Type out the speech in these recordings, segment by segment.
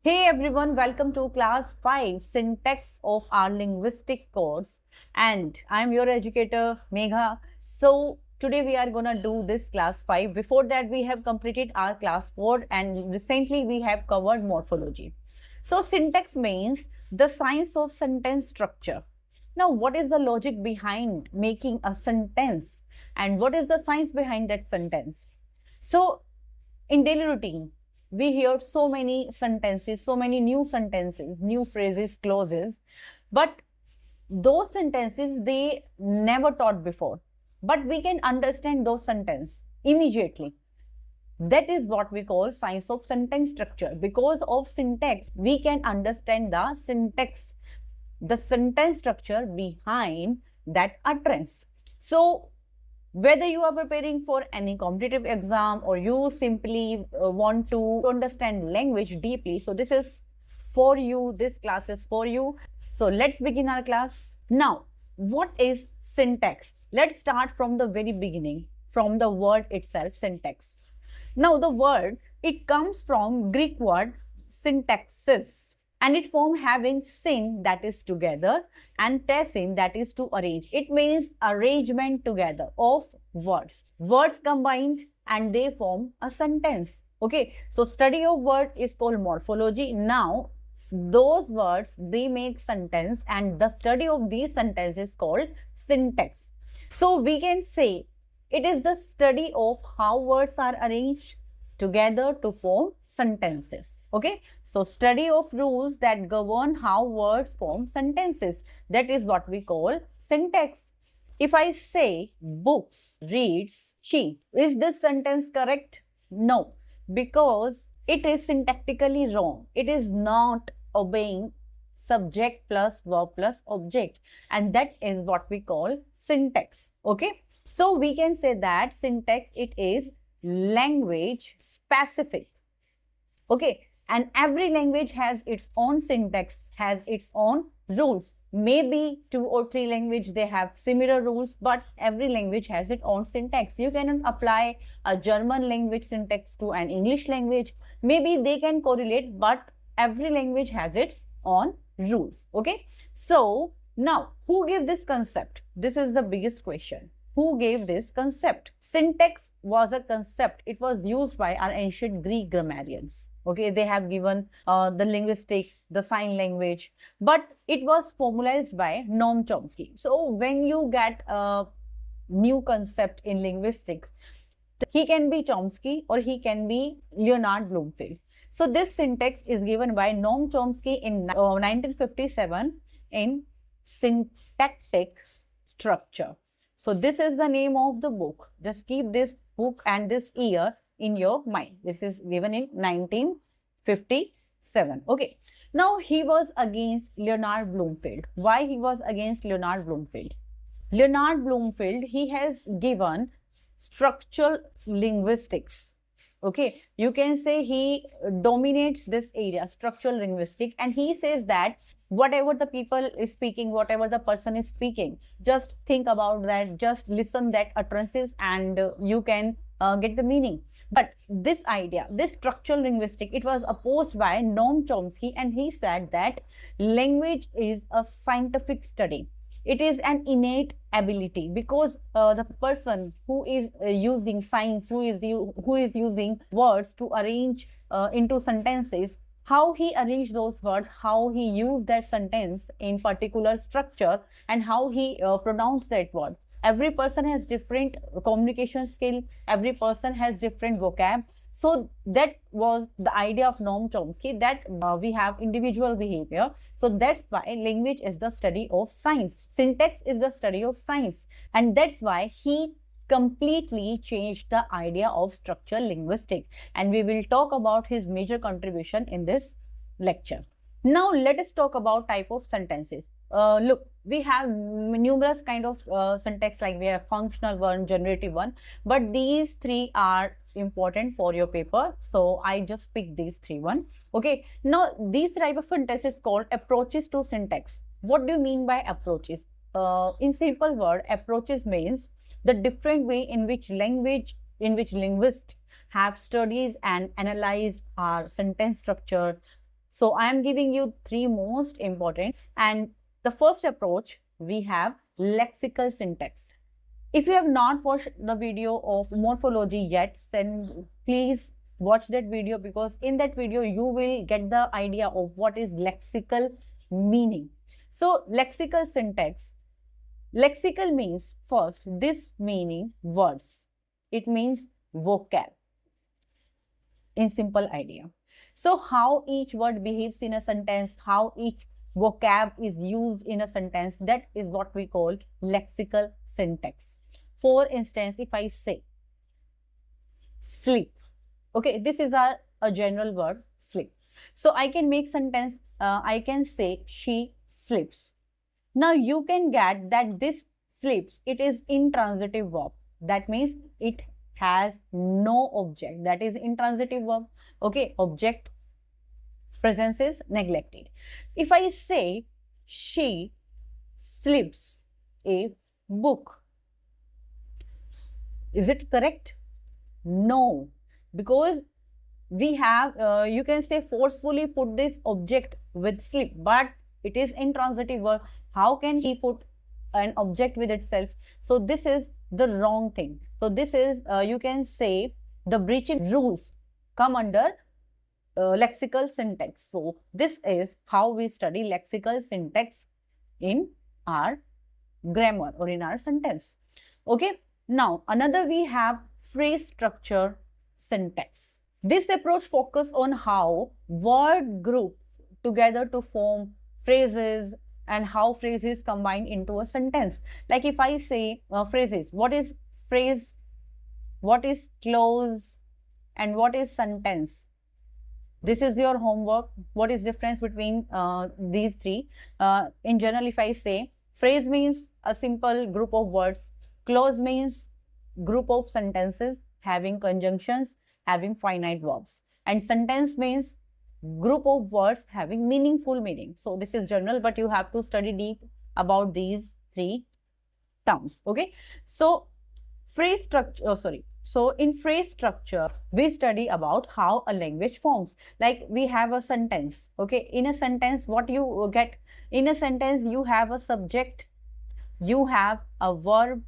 Hey everyone, welcome to class 5 syntax of our linguistic course, and I'm your educator Megha. So today we are gonna do this class 5. Before that we have completed our class 4 and recently we have covered morphology. So syntax means the science of sentence structure. Now what is the logic behind making a sentence and what is the science behind that sentence? So in daily routine, we hear so many sentences, so many new sentences, new phrases, clauses, but those sentences they never taught before. But we can understand those sentences immediately. That is what we call science of sentence structure. Because of syntax, we can understand the syntax, the sentence structure behind that utterance. So whether you are preparing for any competitive exam or you simply want to understand language deeply, so this is for you, this class is for you. So let's begin our class. Now, what is syntax? Let's start from the very beginning, from the word itself, syntax. Now the word, it comes from Greek word syntaxis, and it form having syn, that is together, and tessin, that is to arrange. It means arrangement together of words. Words combined and they form a sentence. Okay, so study of word is called morphology. Now those words they make sentence and the study of these sentences is called syntax. So we can say it is the study of how words are arranged together to form sentences. Okay, so study of rules that govern how words form sentences. That is what we call syntax. If I say books reads she, is this sentence correct? No, because it is syntactically wrong. It is not obeying subject plus verb plus object, and that is what we call syntax. Okay, so we can say that syntax, it is language specific. Okay, and every language has its own syntax, has its own rules. Maybe 2 or 3 language they have similar rules, but every language has its own syntax. You cannot apply a German language syntax to an English language. Maybe they can correlate, but every language has its own rules. Okay, so now who gave this concept? This is the biggest question. Who gave this concept? Syntax was a concept. It was used by our ancient Greek grammarians. Okay, they have given the linguistic, the sign language, but it was formalized by Noam Chomsky. So when you get a new concept in linguistics, he can be Chomsky or he can be Leonard Bloomfield. So this syntax is given by Noam Chomsky in 1957 in Syntactic Structure. So this is the name of the book. Just keep this book and this year in your mind. This is given in 1957. Okay. Now he was against Leonard Bloomfield. Why he was against Leonard Bloomfield? Leonard Bloomfield, he has given structural linguistics. Okay, you can say he dominates this area, structural linguistics, and he says that whatever the people is speaking, whatever the person is speaking, just think about that, just listen that utterances and you can get the meaning. But this idea, this structural linguistic, it was opposed by Noam Chomsky, and he said that language is a scientific study. It is an innate ability, because the person who is using science, who is using words to arrange into sentences, how he arranged those words, how he used that sentence in particular structure, and how he pronounced that word. Every person has different communication skill. Every person has different vocab. So that was the idea of Noam Chomsky, that we have individual behavior. So that's why language is the study of science. Syntax is the study of science. And that's why he completely changed the idea of structural linguistics. And we will talk about his major contribution in this lecture. Now let us talk about type of sentences. Look, we have numerous kind of syntax, like we have functional one, generative one, but these three are important for your paper, so I just picked these three one. Okay, now these type of syntax is called approaches to syntax. What do you mean by approaches? In simple word, approaches means the different way in which linguists have studied and analyzed our sentence structure, So I am giving you three most important. And the first approach, we have lexical syntax. If you have not watched the video of morphology yet, then please watch that video, because in that video you will get the idea of what is lexical meaning. So lexical syntax. Lexical means, first, this meaning words. It means vocab in simple idea. So how each word behaves in a sentence, how each vocab is used in a sentence, that is what we call lexical syntax. For instance, if I say sleep, okay, this is a general word, sleep. So I can make sentence, I can say she sleeps. Now you can get that this sleeps, it is intransitive verb. That means it has no object. That is intransitive verb. Okay, object presence is neglected. If I say she sleeps a book, is it correct? No, because we have, you can say forcefully put this object with sleep, but it is intransitive verb. How can she put an object with itself? So this is the wrong thing. So this is, you can say, the breaching rules come under lexical syntax. So this is how we study lexical syntax in our grammar or in our sentence. Okay. Now another, we have phrase structure syntax. This approach focuses on how word groups together to form phrases and how phrases combine into a sentence. Like if I say phrases, what is phrase, what is clause, and what is sentence? This is your homework. What is difference between these three? In general, if I say phrase means a simple group of words, clause means group of sentences having conjunctions, having finite verbs, and sentence means group of words having meaningful meaning. So this is general, but you have to study deep about these three terms. Okay. So phrase structure, so in phrase structure, we study about how a language forms. Like we have a sentence. Okay. In a sentence, what you get? In a sentence, you have a subject, you have a verb,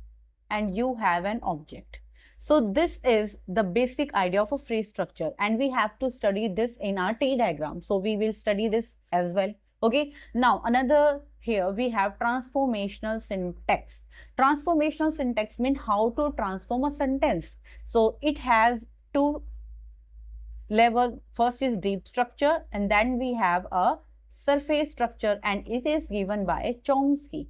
and you have an object. So this is the basic idea of a phrase structure, and we have to study this in our T diagram. So we will study this as well. Okay. Now another, here we have transformational syntax. Transformational syntax means how to transform a sentence. So it has two levels. First is deep structure, and then we have a surface structure, and it is given by Chomsky.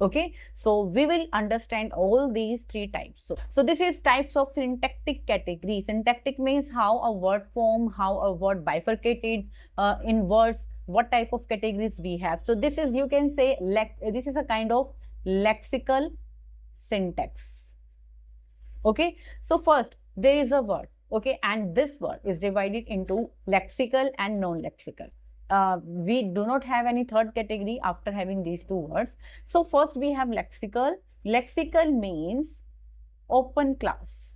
Okay, so we will understand all these three types. So this is types of syntactic category. Syntactic means how a word form, how a word bifurcated in words, what type of categories we have. So this is, you can say, this is a kind of lexical syntax. Okay, so first there is a word. Okay, and this word is divided into lexical and non-lexical. We do not have any third category after having these two words. So first we have lexical. Lexical means open class,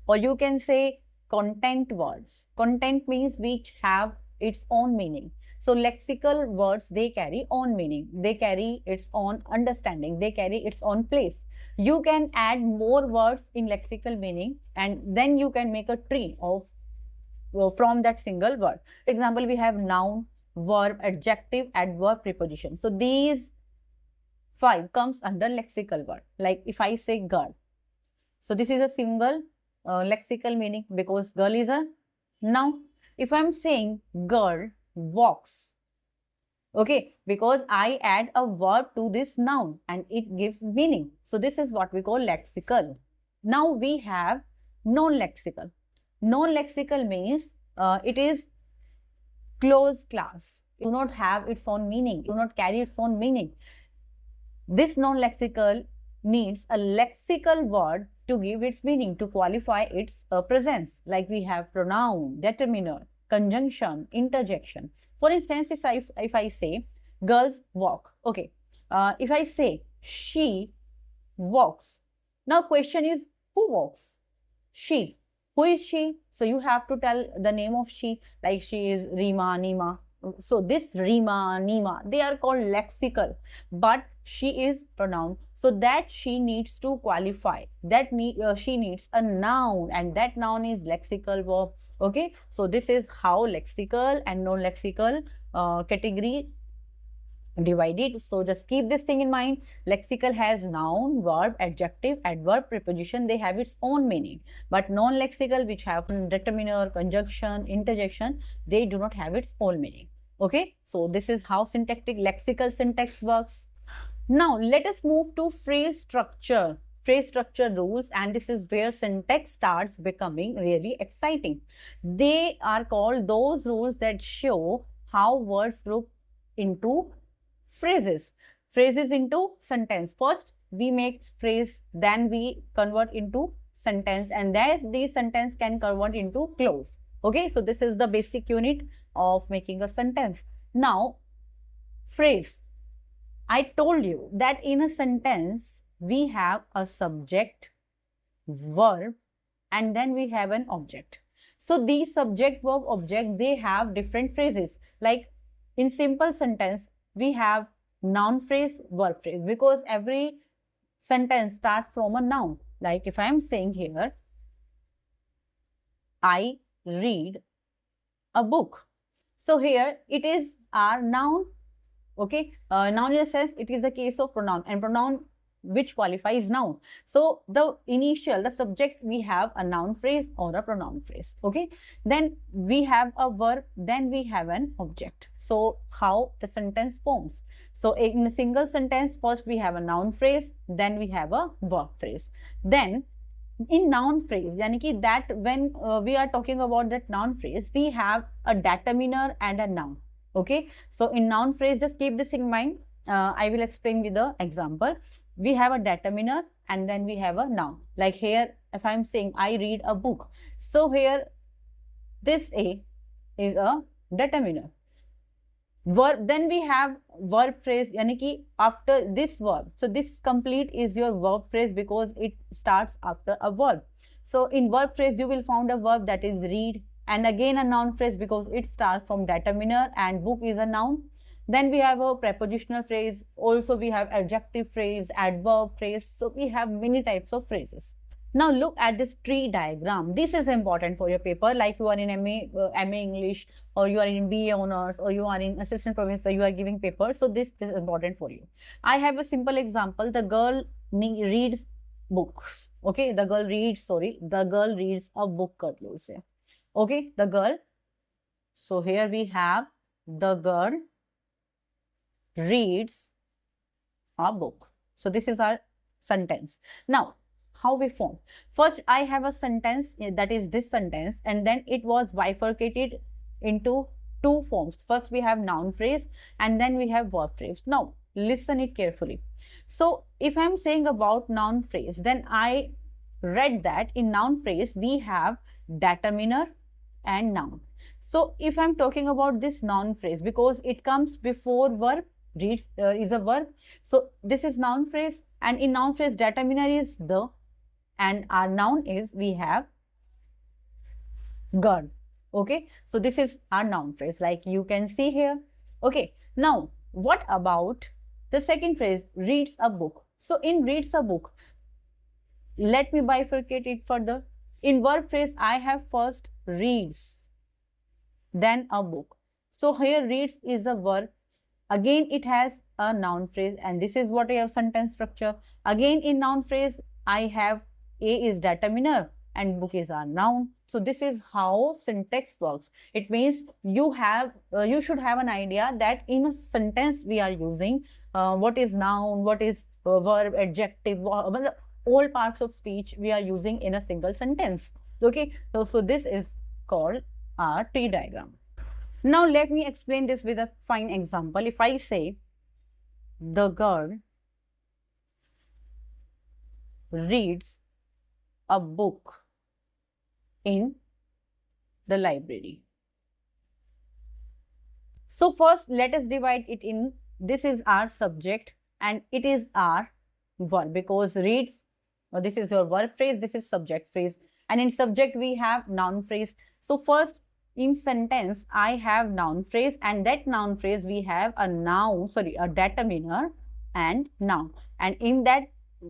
or you can say content words. Content means which have its own meaning. So lexical words, they carry own meaning, they carry its own understanding, they carry its own place. You can add more words in lexical meaning, and then you can make a tree of from that single word. For example, we have noun, verb, adjective, adverb, preposition. So these five comes under lexical word. Like if I say girl, so this is a single lexical meaning because girl is a noun. If I'm saying girl walks, okay, because I add a verb to this noun and it gives meaning. So this is what we call lexical. Now we have non-lexical. Non-lexical means it is closed class. It do not have its own meaning, do not carry its own meaning. This non-lexical needs a lexical word to give its meaning, to qualify its presence. Like we have pronoun, determiner, conjunction, interjection. For instance, if I say girls walk, okay. If I say she walks, now question is who walks? She. Who is she? So you have to tell the name of she, like she is Rima, Nima. So this Rima, Nima, they are called lexical, but she is pronoun. So that she needs to qualify, that she needs a noun, and that noun is lexical verb. Okay, so this is how lexical and non-lexical category divided. So just keep this thing in mind. Lexical has noun, verb, adjective, adverb, preposition. They have its own meaning. But non-lexical, which have determiner, conjunction, interjection, they do not have its own meaning. Okay, so this is how syntactic lexical syntax works. Now let us move to phrase structure. Phrase structure rules, and this is where syntax starts becoming really exciting. They are called those rules that show how words group into phrases, phrases into sentence. First we make phrase, then we convert into sentence, and then the sentence can convert into clause. Okay, so this is the basic unit of making a sentence. Now phrase, I told you that in a sentence we have a subject, verb, and then we have an object. So these subject, verb, object, they have different phrases. Like in simple sentence we have noun phrase, verb phrase, because every sentence starts from a noun. Like if I am saying here, I read a book. So here it is our noun. Okay, noun in a sense, it is the case of pronoun, and pronoun which qualifies noun. So the initial, the subject, we have a noun phrase or a pronoun phrase. Okay, then we have a verb, then we have an object. So how the sentence forms? So in a single sentence, first we have a noun phrase, then we have a verb phrase. Then in noun phrase, yani ki that when we are talking about that noun phrase, we have a determiner and a noun. Okay, so in noun phrase, just keep this in mind. I will explain with the example. We have a determiner and then we have a noun. Like here, if I am saying I read a book, so here this A is a determiner. Verb, then we have verb phrase, yani ki after this verb. So this complete is your verb phrase because it starts after a verb. So in verb phrase, you will find a verb that is read, and again a noun phrase because it starts from determiner and book is a noun. Then we have a prepositional phrase. Also we have adjective phrase, adverb phrase. So we have many types of phrases. Now look at this tree diagram. This is important for your paper, like you are in MA English, or you are in BA Honors, or you are in Assistant Professor, you are giving paper. So this is important for you. I have a simple example. The girl reads books. Okay, the girl reads a book. Okay, the girl. So here we have the girl reads a book. So this is our sentence. Now how we form? First I have a sentence, that is this sentence, and then it was bifurcated into two forms. First we have noun phrase and then we have verb phrase. Now listen it carefully. So if I am saying about noun phrase, then I read that in noun phrase we have determiner and noun. So if I am talking about this noun phrase, because it comes before verb, reads is a verb, so this is noun phrase, and in noun phrase determiner is the, and our noun is we have girl. Okay, so this is our noun phrase, like you can see here. Okay, now what about the second phrase, reads a book? So in reads a book, let me bifurcate it further. In verb phrase I have first reads, then a book. So here reads is a verb, again it has a noun phrase, and this is what I have sentence structure. Again in noun phrase I have A is determiner and book is our noun. So this is how syntax works. It means you should have an idea that in a sentence we are using what is noun, what is verb, adjective, all parts of speech we are using in a single sentence. Okay, so this is called our tree diagram. Now let me explain this with a fine example. If I say the girl reads a book in the library. So first let us divide it in, this is our subject and it is our verb, because reads, this is your verb phrase, this is subject phrase. And in subject, we have noun phrase. So first, in sentence, I have noun phrase, and that noun phrase we have a noun, sorry, a determiner and noun. And in that,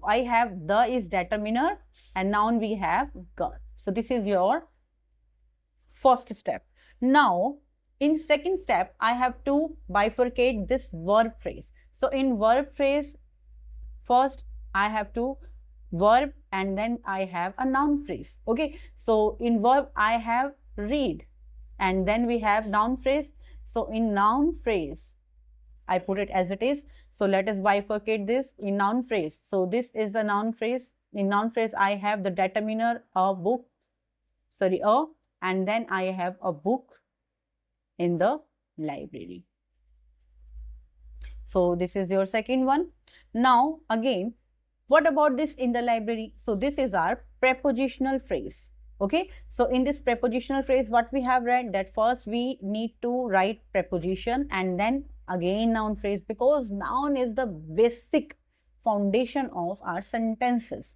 I have the is determiner and noun we have got. So this is your first step. Now, in second step, I have to bifurcate this verb phrase. So in verb phrase, first I have to verb and then I have a noun phrase. Okay. So in verb, I have read and then we have noun phrase. So in noun phrase, I put it as it is. So let us bifurcate this in noun phrase. So this is a noun phrase. In noun phrase, I have the determiner, a book, sorry, and then I have a book in the library. So this is your second one. Now again, what about this in the library? So this is our prepositional phrase. Okay, so in this prepositional phrase, what we have read, that first we need to write preposition and then again noun phrase, because noun is the basic foundation of our sentences.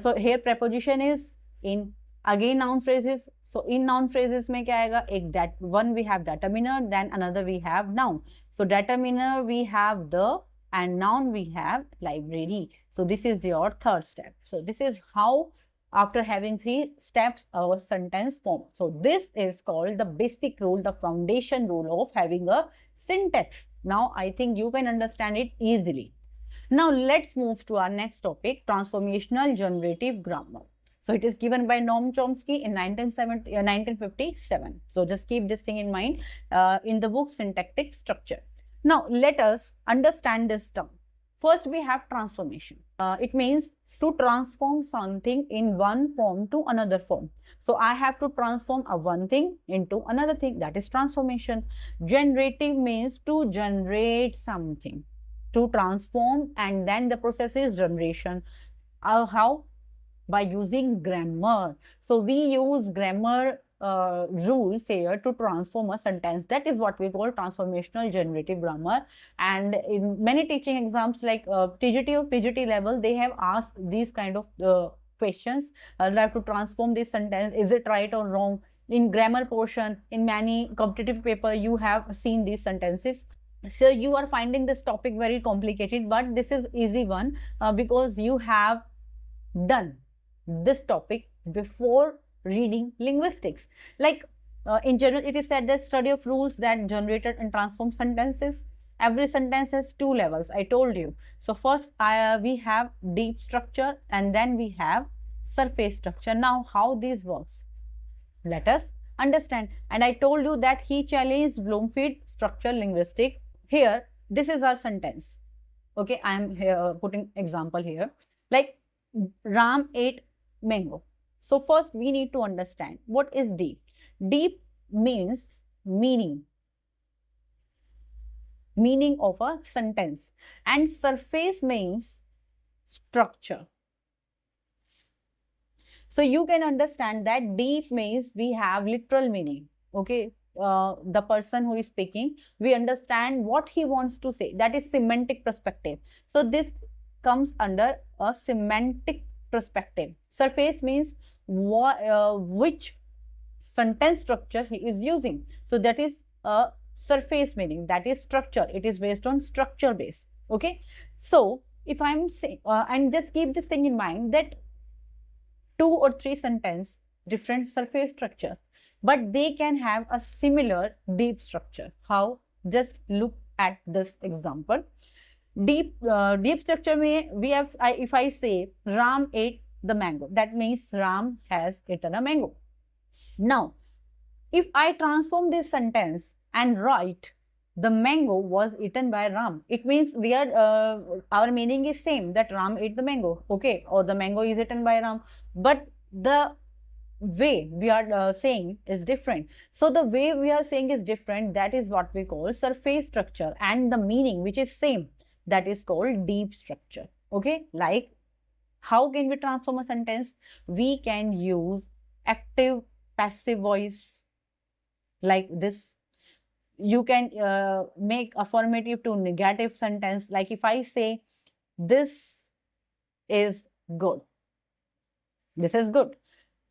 So here preposition is in, again noun phrases. So in noun phrases में क्या आएगा? एक that one we have determiner, then another we have noun. So determiner we have the and noun we have library. So this is your third step. So this is how, after having three steps, our sentence form. So this is called the basic rule, the foundation rule of having a syntax. Now I think you can understand it easily. Now let's move to our next topic, transformational generative grammar. So it is given by Noam Chomsky in 1957. So just keep this thing in mind in the book Syntactic Structure. Now let us understand this term. First we have transformation. It means to transform something in one form to another form. So I have to transform a one thing into another thing, that is transformation. Generative means to generate something, to transform, and then the process is generation. How? By using grammar. So we use grammar rules here to transform a sentence. That is what we call transformational generative grammar. And in many teaching exams like TGT or PGT level, they have asked these kind of questions. They have to transform this sentence. Is it right or wrong? In grammar portion, in many competitive paper, you have seen these sentences. So you are finding this topic very complicated, but this is easy one because you have done this topic before reading linguistics. Like in general, it is said that study of rules that generated and transform sentences. Every sentence has two levels, I told you. So first we have deep structure and then we have surface structure. Now how this works, let us understand. And I told you that he challenged Bloomfield structural linguistic. Here, this is our sentence. Okay, I am here putting example here. Like Ram ate mango. So first we need to understand what is deep. Deep means meaning of a sentence, and surface means structure. So you can understand that deep means we have literal meaning. Okay, the person who is speaking, we understand what he wants to say. That is semantic perspective. So this comes under a semantic perspective. Surface means which sentence structure he is using. So that is a surface meaning, that is structure. It is based on structure base. Okay. So if I'm saying, and just keep this thing in mind that 2 or 3 sentence, different surface structure, but they can have a similar deep structure. How? Just look at this example. Deep structure may we have, if I say Ram ate the mango, that means Ram has eaten a mango. Now, if I transform this sentence and write the mango was eaten by Ram, it means we are our meaning is same, that Ram ate the mango, okay, or the mango is eaten by Ram, but the way we are saying is different. So the way we are saying is different. That is what we call surface structure, and the meaning which is same, that is called deep structure. Okay, like how can we transform a sentence? We can use active passive voice like this. You can make affirmative to negative sentence. Like if I say this is good, this is good.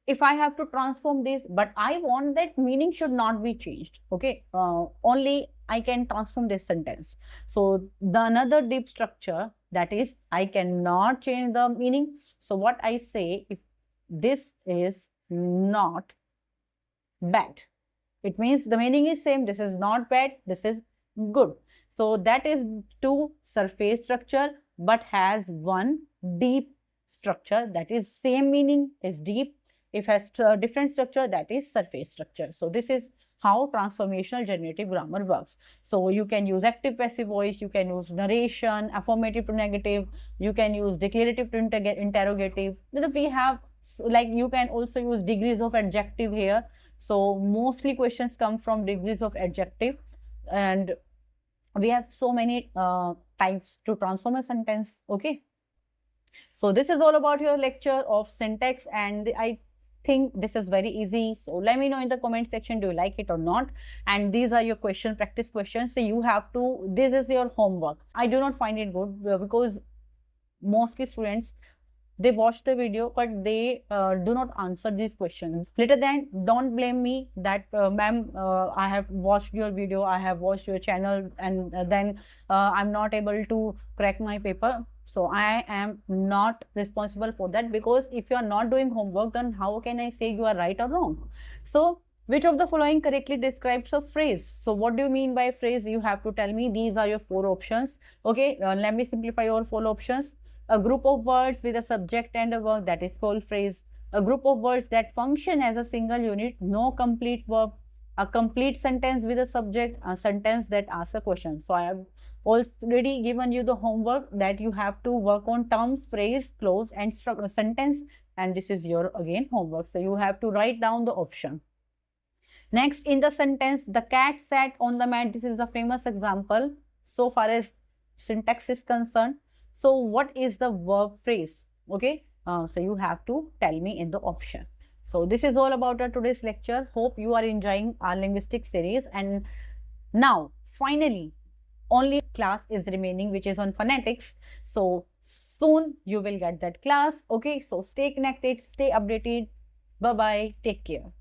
if I have to transform this, but I want that meaning should not be changed, okay, only I can transform this sentence. So the another deep structure, that is I cannot change the meaning. So what I say, if this is not bad, it means the meaning is same. This is not bad, this is good. So that is two surface structure but has one deep structure, that is same meaning is deep. If has different structure, that is surface structure. So this is how transformational generative grammar works. So you can use active passive voice, you can use narration, affirmative to negative, you can use declarative to interrogative. We have, like, you can also use degrees of adjective here. So mostly questions come from degrees of adjective, and we have so many types to transform a sentence, okay. So this is all about your lecture of syntax, and I think this is very easy. So let me know in the comment section, do you like it or not? And these are your question, practice questions. So you have to, this is your homework. I do not find it good because mostly students, they watch the video but they do not answer these questions. Later then, don't blame me that ma'am, I have watched your video, I have watched your channel, and then I'm not able to crack my paper. So I am not responsible for that, because if you are not doing homework, then how can I say you are right or wrong? So which of the following correctly describes a phrase? So what do you mean by phrase? You have to tell me. These are your 4 options, okay. Let me simplify your 4 options. A group of words with a subject and a verb, that is called phrase. A group of words that function as a single unit, no complete verb. A complete sentence with a subject, a sentence that asks a question. So I have already given you the homework that you have to work on terms, phrase, clause and sentence, and this is your again homework. So you have to write down the option. Next, in the sentence, the cat sat on the mat. This is a famous example so far as syntax is concerned. So what is the verb phrase? Okay, so you have to tell me in the option. So this is all about our today's lecture. Hope you are enjoying our linguistic series. And now finally only class is remaining, which is on phonetics. So soon you will get that class. Okay, so stay connected, stay updated. Bye bye, take care.